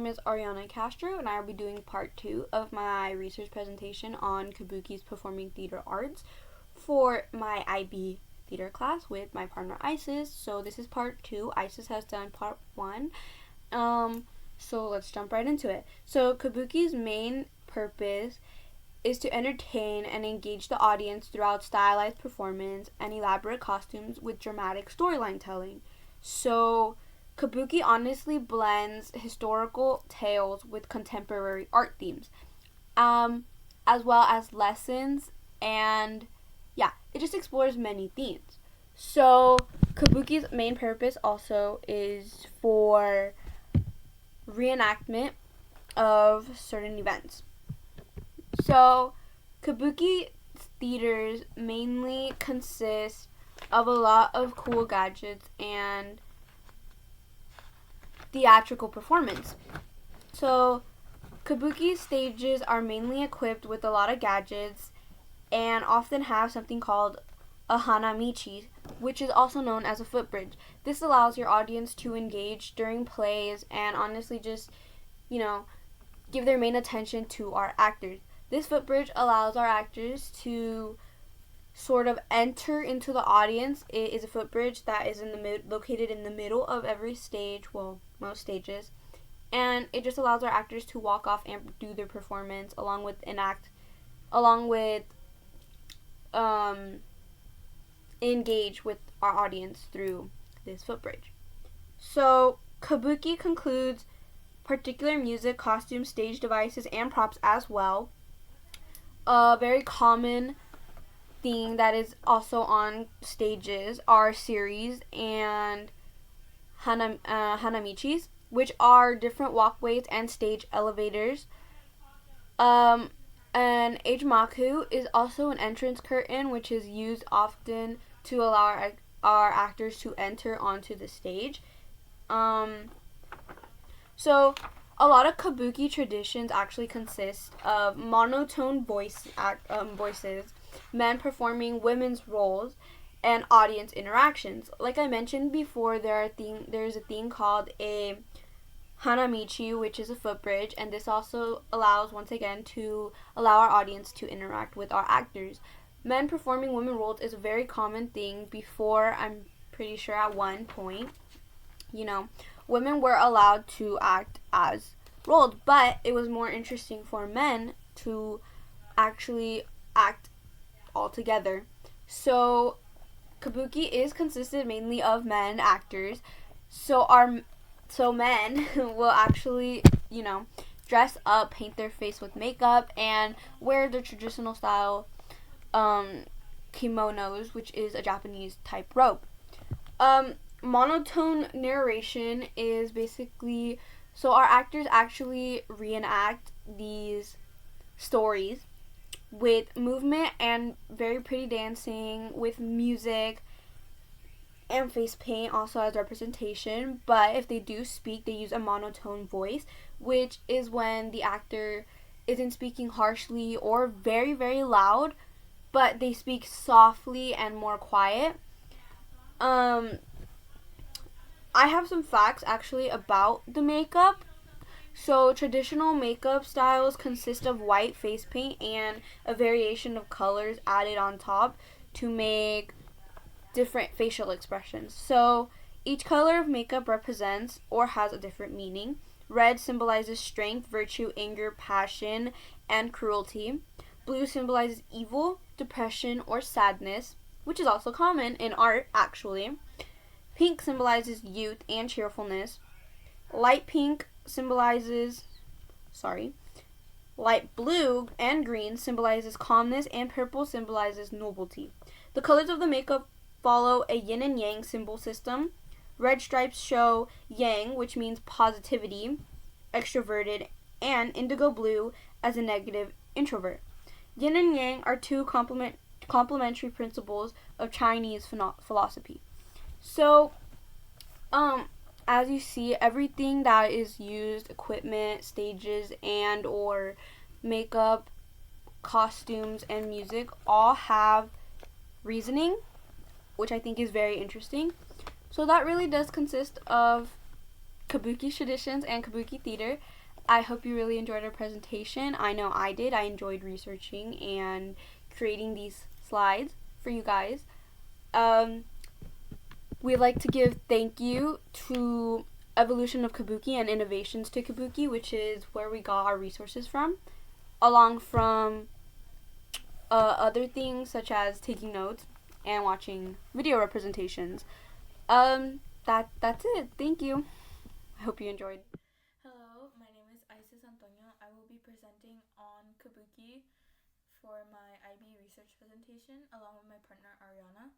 is Ariana Castro, and I will be doing part 2 of my research presentation on Kabuki's performing theater arts for my IB theater class with my partner Isis. So this is part 2. Isis has done part 1. So let's jump right into it. So Kabuki's main purpose is to entertain and engage the audience throughout stylized performance and elaborate costumes with dramatic storyline telling. So Kabuki honestly blends historical tales with contemporary art themes, as well as lessons, and it just explores many themes. So Kabuki's main purpose also is for reenactment of certain events. So Kabuki theaters mainly consist of a lot of cool gadgets and theatrical performance. So Kabuki stages are mainly equipped with a lot of gadgets and often have something called a hanamichi, which is also known as a footbridge. This allows your audience to engage during plays and honestly just, give their main attention to our actors. This footbridge allows our actors to sort of enter into the audience. It is a footbridge that is located in the middle of every stage, well, most stages, and it just allows our actors to walk off and do their performance along with engage with our audience through this footbridge. So Kabuki concludes particular music, costumes, stage devices, and props as well. A very common thing that is also on stages are series and hanamichis, which are different walkways and stage elevators. An ejmaku is also an entrance curtain, which is used often to allow our actors to enter onto the stage. So a lot of Kabuki traditions actually consist of monotone voices, men performing women's roles, and audience interactions. Like I mentioned before, there's a thing called a hanamichi, which is a footbridge, and this also allows, once again, to allow our audience to interact with our actors. Men performing women roles is a very common thing. Before, I'm pretty sure at one point, women were allowed to act as roles, but it was more interesting for men to actually act all together. So Kabuki is consisted mainly of men actors. So men will actually, dress up, paint their face with makeup, and wear their traditional style kimonos, which is a Japanese type robe. Monotone narration is basically, so our actors actually reenact these stories with movement and very pretty dancing, with music and face paint also as representation. But if they do speak, they use a monotone voice, which is when the actor isn't speaking harshly or very, very loud, but they speak softly and more quiet. I have some facts actually about the makeup. So traditional makeup styles consist of white face paint and a variation of colors added on top to make different facial expressions. So each color of makeup represents or has a different meaning. Red symbolizes strength, virtue, anger, passion, and cruelty. Blue symbolizes evil, depression, or sadness, which is also common in art, actually. Pink symbolizes youth and cheerfulness. Light blue and green symbolizes calmness, and purple symbolizes nobility. The colors of the makeup follow a yin and yang symbol system. Red stripes show yang, which means positivity, extroverted, and indigo blue as a negative, introvert. Yin and yang are two complementary principles of Chinese philosophy. So, as you see, everything that is used, equipment, stages, and or makeup, costumes, and music all have reasoning, which I think is very interesting. So that really does consist of Kabuki traditions and Kabuki theater. I hope you really enjoyed our presentation. I know I did. I enjoyed researching and creating these slides for you guys. Um, we'd like to give thank you to Evolution of Kabuki and Innovations to Kabuki, which is where we got our resources from, along from other things such as taking notes and watching video representations. That's it. Thank you. I hope you enjoyed. Hello, my name is Isis Antonio. I will be presenting on Kabuki for my IB research presentation along with my partner Ariana.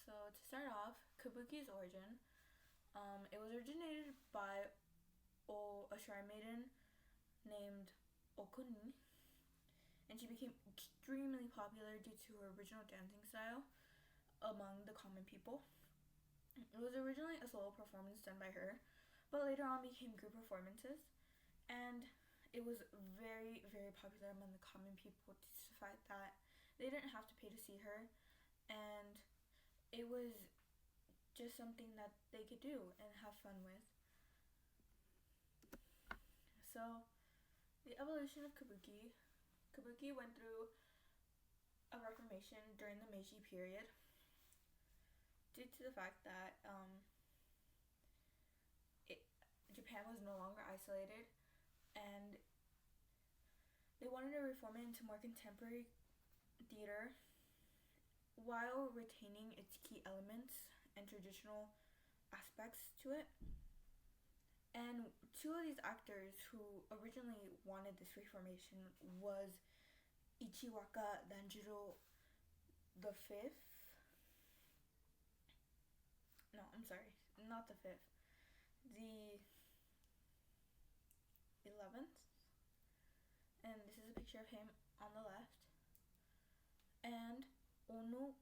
So to start off, Kabuki's origin. It was originated by a shrine maiden named Okuni, and she became extremely popular due to her original dancing style among the common people. It was originally a solo performance done by her, but later on became group performances, and it was very, very popular among the common people due to the fact that they didn't have to pay to see her, and it was just something that they could do and have fun with. So, the evolution of Kabuki. Kabuki went through a reformation during the Meiji period due to the fact that Japan was no longer isolated, and they wanted to reform it into more contemporary theater while retaining its key elements and traditional aspects to it. And two of these actors who originally wanted this reformation was Ichiwaka Danjiro the fifth. No, I'm sorry, not the fifth. The 11th. And this is a picture of him on the left. And Onu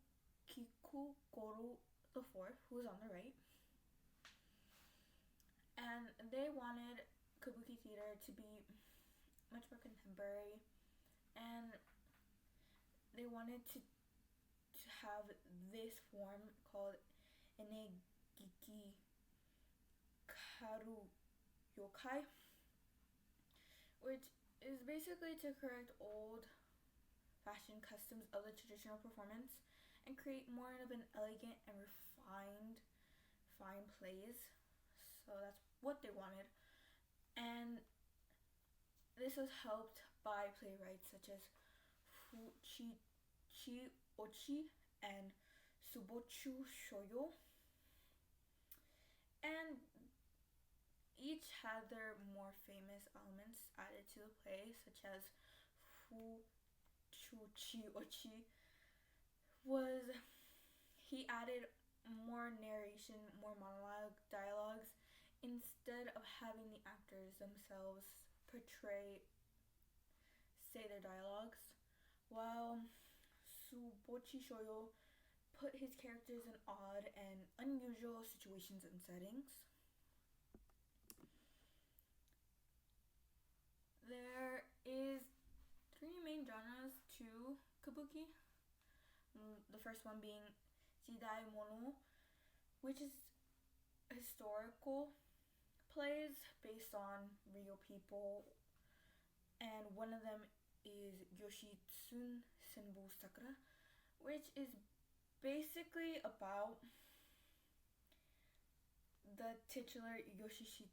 Kikukoru the fourth, who is on the right. And they wanted Kabuki theater to be much more contemporary, and they wanted to have this form called Enegiki Karu Yokai, which is basically to correct old fashioned customs of the traditional performance and create more of an elegant and refined fine plays. So that's what they wanted. And this was helped by playwrights such as Fuchichi Ochi and Subochu Shoyo. And each had their more famous elements added to the play, such as Fuchuchi Ochi he added more narration, more monologue dialogues, instead of having the actors themselves say their dialogues, while Subochi Shoyo put his characters in odd and unusual situations and settings. There is three main genres to Kabuki. The first one being Jidai Mono, which is historical plays based on real people, and one of them is Yoshitsun Senbu Sakura, which is basically about the titular Yoshitsune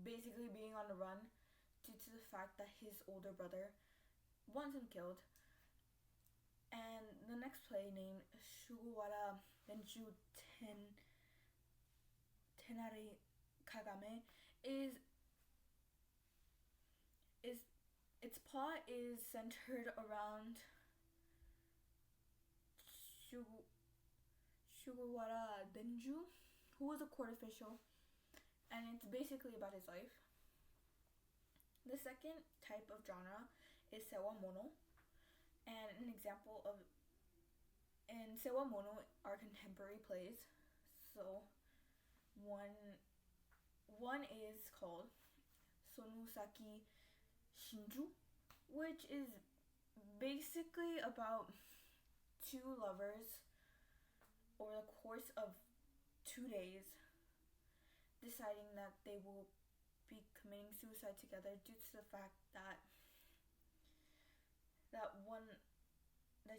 basically being on the run due to the fact that his older brother wants him killed. And the next play, named Sugawara Denju Tenare Kagame, is its plot is centered around Sugawara Denju, who was a court official, and it's basically about his life. The second type of genre is Sewa Mono, and an example of in Sewa Mono are contemporary plays. So one is called Sonusaki Shinju, which is basically about two lovers over the course of 2 days deciding that they will be committing suicide together due to the fact that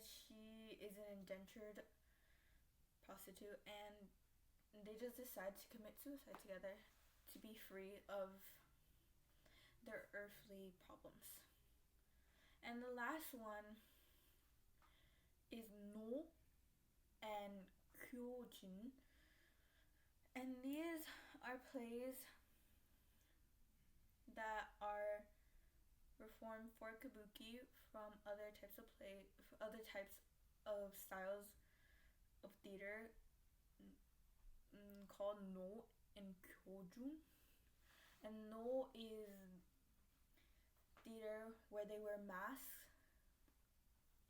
she is an indentured prostitute, and they just decide to commit suicide together to be free of their earthly problems. And the last one is No and Kyojin. And these are plays that are reformed for Kabuki from other types of styles of theater called No and Kyojun. And No is theater where they wear masks,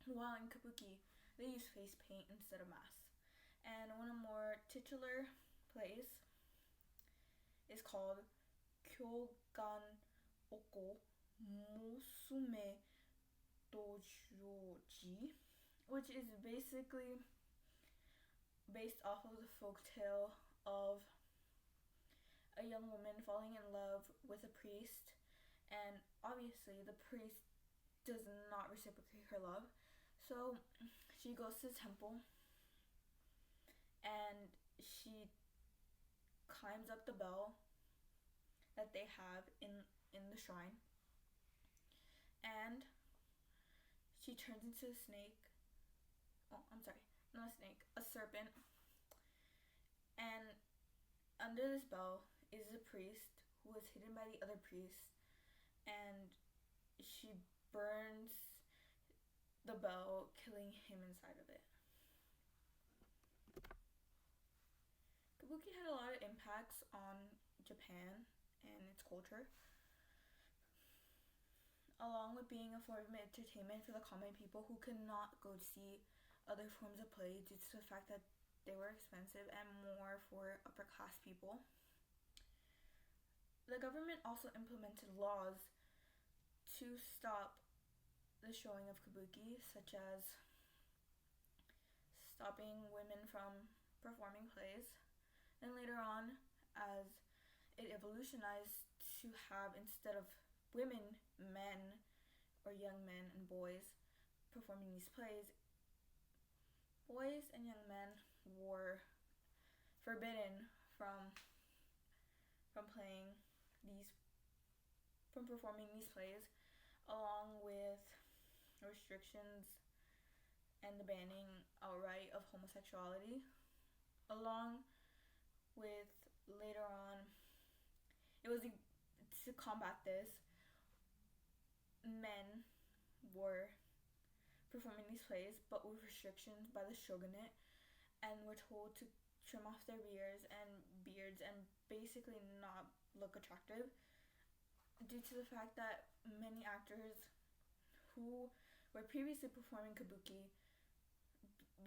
while in Kabuki they use face paint instead of masks. And one of the more titular plays is called Kyogan Oko Musume Dojoji, which is basically based off of the folktale of a young woman falling in love with a priest, and obviously the priest does not reciprocate her love, so she goes to the temple and she climbs up the bell that they have in the shrine, and she turns into a snake. Oh, I'm sorry, not a snake, a serpent. And under this bell is a priest who was hidden by the other priests, and she burns the bell, killing him inside of it. Kabuki had a lot of impacts on Japan and its culture, along with being a form of entertainment for the common people who could not go see other forms of play due to the fact that they were expensive and more for upper class people. The government also implemented laws to stop the showing of Kabuki, such as stopping women from performing plays. And later on, as it evolutionized to have, instead of women, men, or young men and boys performing these plays, boys and young men were forbidden from performing these plays, along with restrictions and the banning outright of homosexuality, along with later on, it was to combat this, men were performing these plays but with restrictions by the shogunate, and were told to trim off their beards and basically not look attractive, due to the fact that many actors who were previously performing Kabuki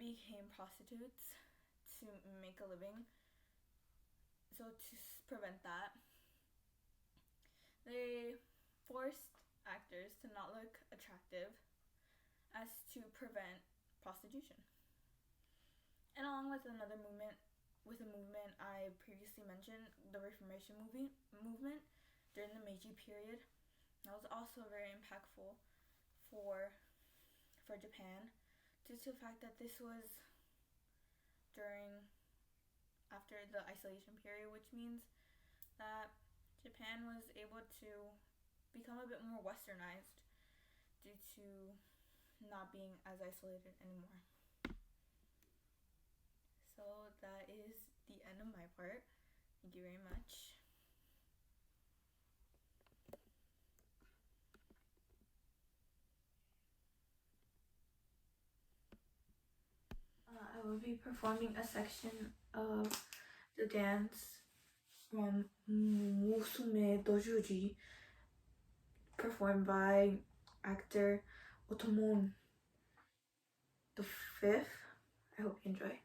became prostitutes to make a living. So to prevent that, they forced actors to not look attractive as to prevent prostitution. And along with another movement, I previously mentioned, the Reformation movement during the Meiji period, that was also very impactful for Japan, due to the fact that this was after the isolation period, which means that Japan was able to become a bit more westernized due to not being as isolated anymore. So that is the end of my part. Thank you very much. I will be performing a section of the dance from Musume Dojuji, performed by actor Otomon the Fifth. I hope you enjoy.